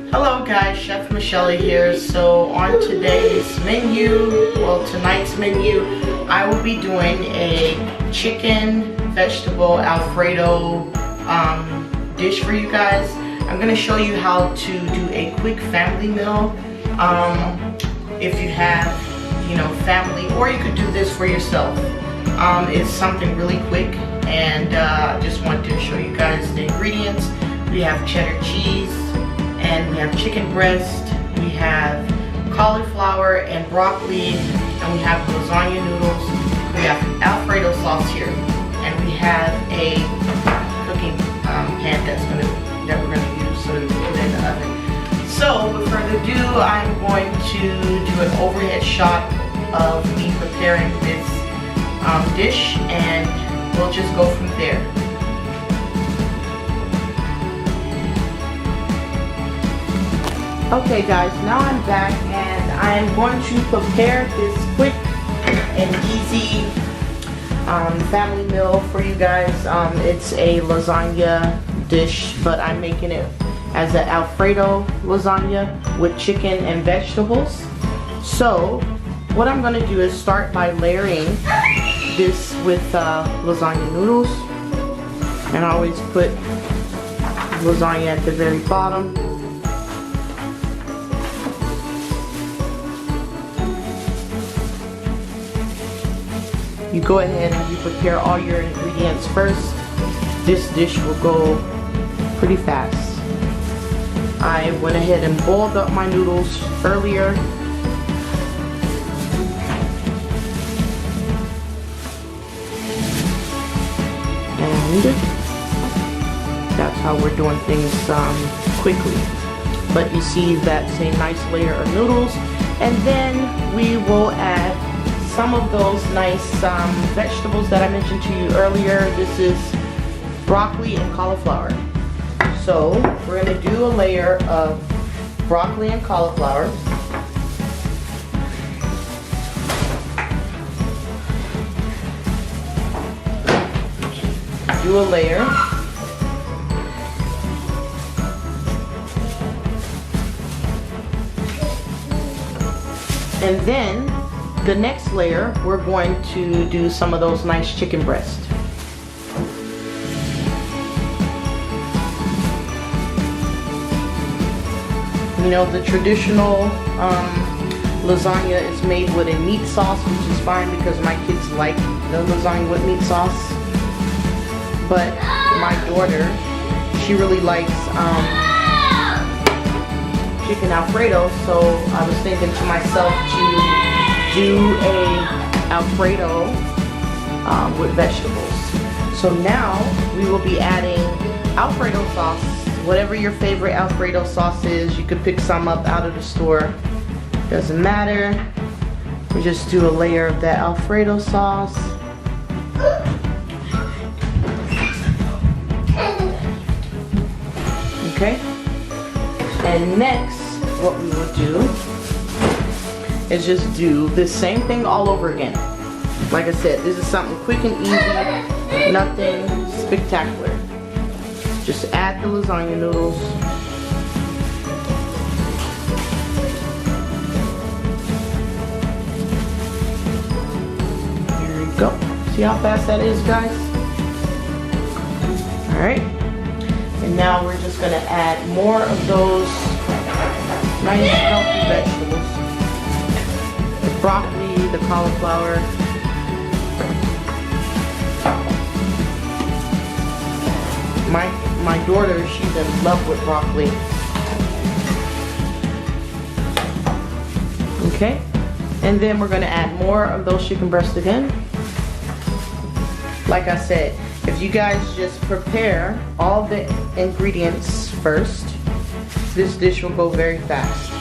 Hello guys, Chef Michelle here. So on today's menu, well tonight's menu, I will be doing a chicken vegetable Alfredo dish for you guys. I'm going to show you how to do a quick family meal. If you have, family, or you could do this for yourself. It's something really quick, and I just wanted to show you guys the ingredients. We have cheddar cheese, and we have chicken breast, we have cauliflower and broccoli, and we have lasagna noodles, we have Alfredo sauce here, and we have a cooking pan that we're going to use so we can put it in the oven. So with further ado, I'm going to do an overhead shot of me preparing this dish, and we'll just go from there. Okay guys, now I'm back and I'm going to prepare this quick and easy family meal for you guys. It's a lasagna dish, but I'm making it as an Alfredo lasagna with chicken and vegetables. So what I'm going to do is start by layering this with lasagna noodles, and I always put lasagna at the very bottom. You go ahead and you prepare all your ingredients first. This dish will go pretty fast. I went ahead and boiled up my noodles earlier. And that's how we're doing things quickly. But you see that's a nice layer of noodles. And then we will add some of those nice vegetables that I mentioned to you earlier. This is broccoli and cauliflower. So we're going to do a layer of broccoli and cauliflower. Do a layer. And then the next layer, we're going to do some of those nice chicken breasts. The traditional lasagna is made with a meat sauce, which is fine because my kids like the lasagna with meat sauce. But my daughter, she really likes chicken Alfredo, so I was thinking to myself to do a Alfredo with vegetables. So now we will be adding Alfredo sauce. Whatever your favorite Alfredo sauce is, you could pick some up out of the store. Doesn't matter. We just do a layer of that Alfredo sauce. Okay. And next, what we will do is just do the same thing all over again. Like I said, this is something quick and easy, nothing spectacular. Just add the lasagna noodles. There we go. See how fast that is, guys? Alright. And now we're just going to add more of those nice healthy vegetables. The broccoli, the cauliflower. My daughter, she's in love with broccoli. Okay, and then we're going to add more of those chicken breasts again. Like I said, if you guys just prepare all the ingredients first, this dish will go very fast.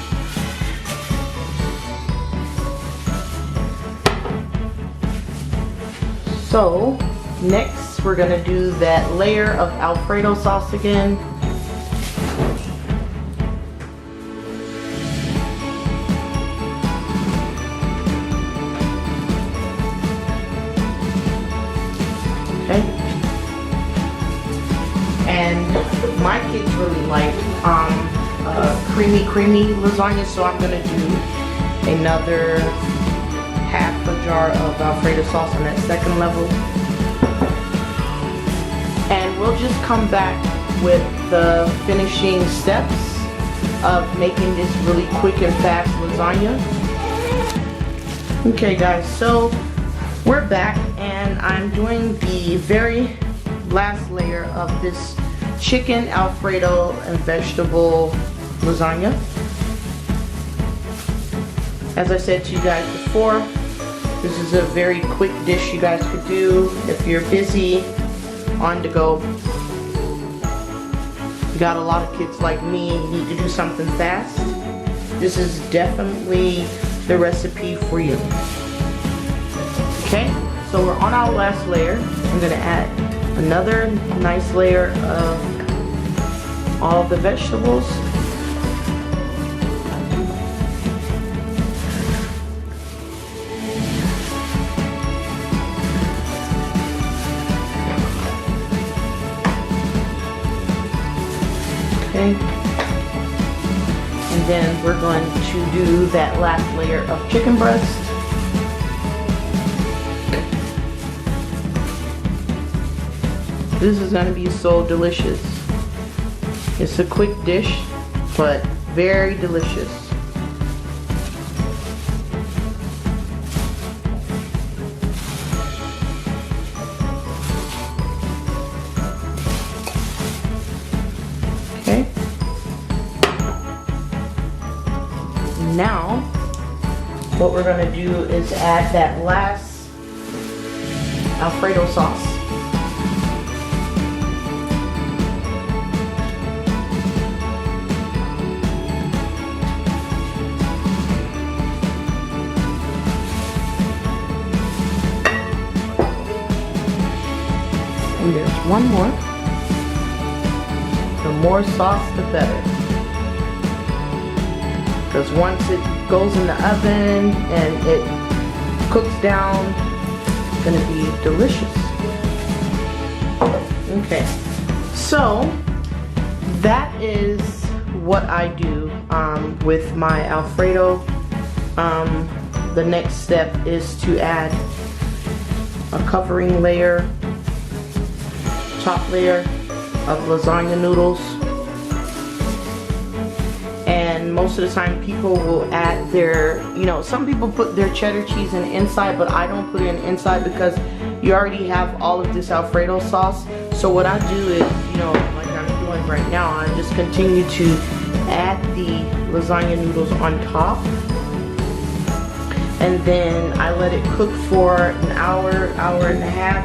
So next, we're going to do that layer of Alfredo sauce again. Okay. And my kids really like creamy lasagna, so I'm gonna do another half a jar of Alfredo sauce on that second level. And we'll just come back with the finishing steps of making this really quick and fast lasagna. Okay guys, so we're back and I'm doing the very last layer of this chicken Alfredo and vegetable lasagna. As I said to you guys before, this is a very quick dish you guys could do if you're busy, on the go. You got a lot of kids like me, you need to do something fast. This is definitely the recipe for you. Okay, so we're on our last layer. I'm gonna add another nice layer of all the vegetables. Okay. And then we're going to do that last layer of chicken breast. This is going to be so delicious. It's a quick dish, but very delicious. Okay. Now, what we're going to do is add that last Alfredo sauce. And there's one more. The more sauce, the better. Because once it goes in the oven and it cooks down, it's going to be delicious. Okay, so that is what I do with my Alfredo. The next step is to add a covering layer, top layer of lasagna noodles. And most of the time people will add their, some people put their cheddar cheese in the inside, but I don't put it in the inside because you already have all of this Alfredo sauce. So what I do is, like I'm doing right now, I just continue to add the lasagna noodles on top. And then I let it cook for an hour, hour and a half.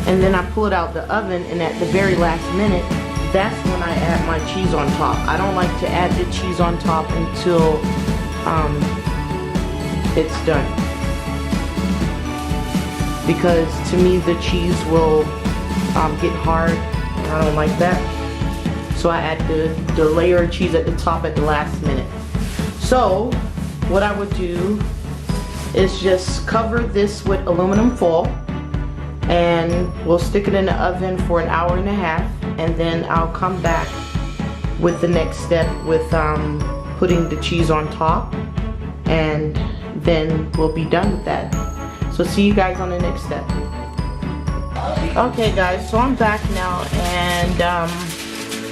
And then I pull it out the oven, and at the very last minute, that's when I add my cheese on top. I don't like to add the cheese on top until it's done. Because to me the cheese will get hard. I don't like that. So I add the layer of cheese at the top at the last minute. So what I would do is just cover this with aluminum foil, and we'll stick it in the oven for an hour and a half, and then I'll come back with the next step with putting the cheese on top, and then we'll be done with that. So see you guys on the next step. Okay guys, so I'm back now, and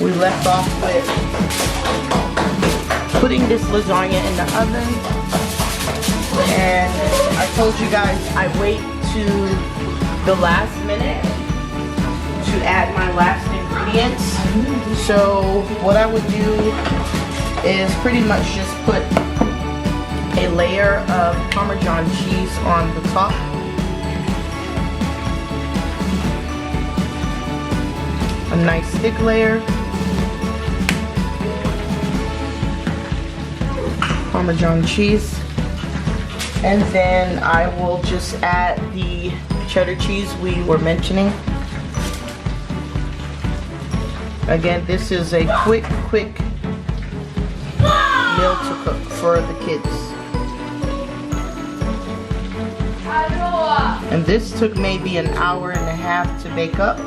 we left off with putting this lasagna in the oven. And I told you guys I wait to the last minute to add my last ingredients. So what I would do is pretty much just put a layer of Parmesan cheese on the top. A nice thick layer. Parmesan cheese. And then I will just add the cheddar cheese we were mentioning. Again, this is a quick meal to cook for the kids. And this took maybe an hour and a half to bake up.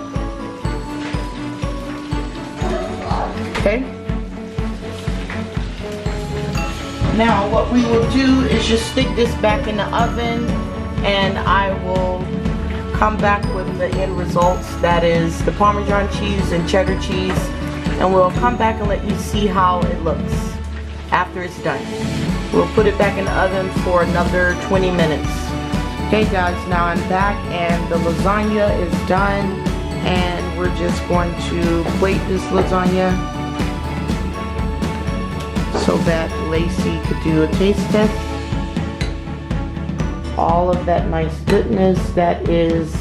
Okay. Now what we will do is just stick this back in the oven, and I will come back with the end results. That is the Parmesan cheese and cheddar cheese, and we'll come back and let you see how it looks after it's done. We'll put it back in the oven for another 20 minutes. Okay guys, now I'm back and the lasagna is done, and we're just going to plate this lasagna so that Lacey could do a taste test. All of that nice goodness, that is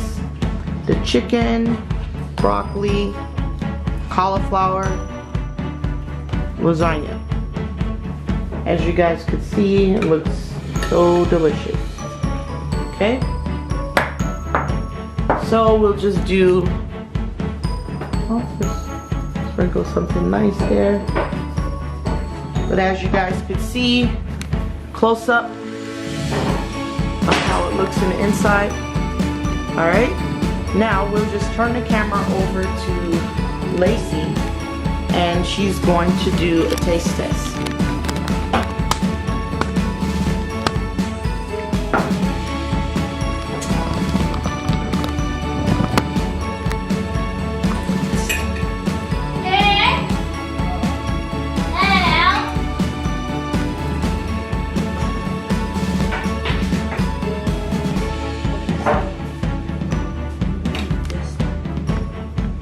the chicken, broccoli, cauliflower lasagna. As you guys could see, it looks so delicious. Okay, so we'll just do, just sprinkle something nice there. But as you guys could see, close up of how it looks in the inside. All right, now we'll just turn the camera over to Lacey, and she's going to do a taste test.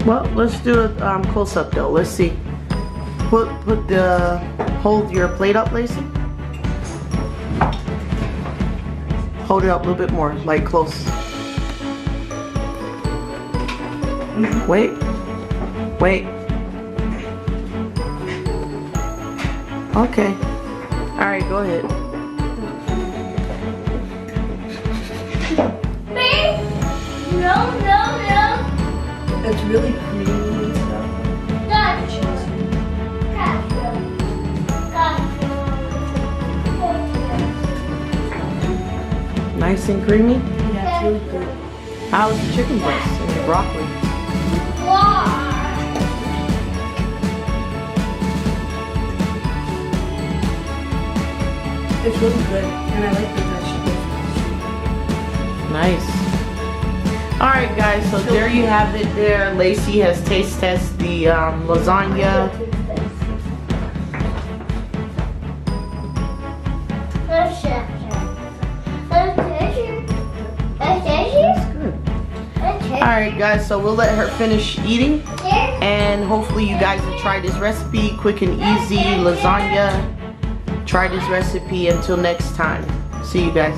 Well, let's do a close up though. Let's see. Hold your plate up, Lacey. Hold it up a little bit more, like close. Wait. Okay. All right, go ahead. No. It's really creamy and stuff. Nice and creamy. Yeah, it's really good. How's the chicken breast and the broccoli? It's really good, and I like the vegetables. Nice. All right, guys. So there you have it. There, Lacey has taste tested the lasagna. Alright guys, so we'll let her finish eating, and hopefully you guys will try this recipe. Quick and easy lasagna. Try this recipe. Until next time, see you guys.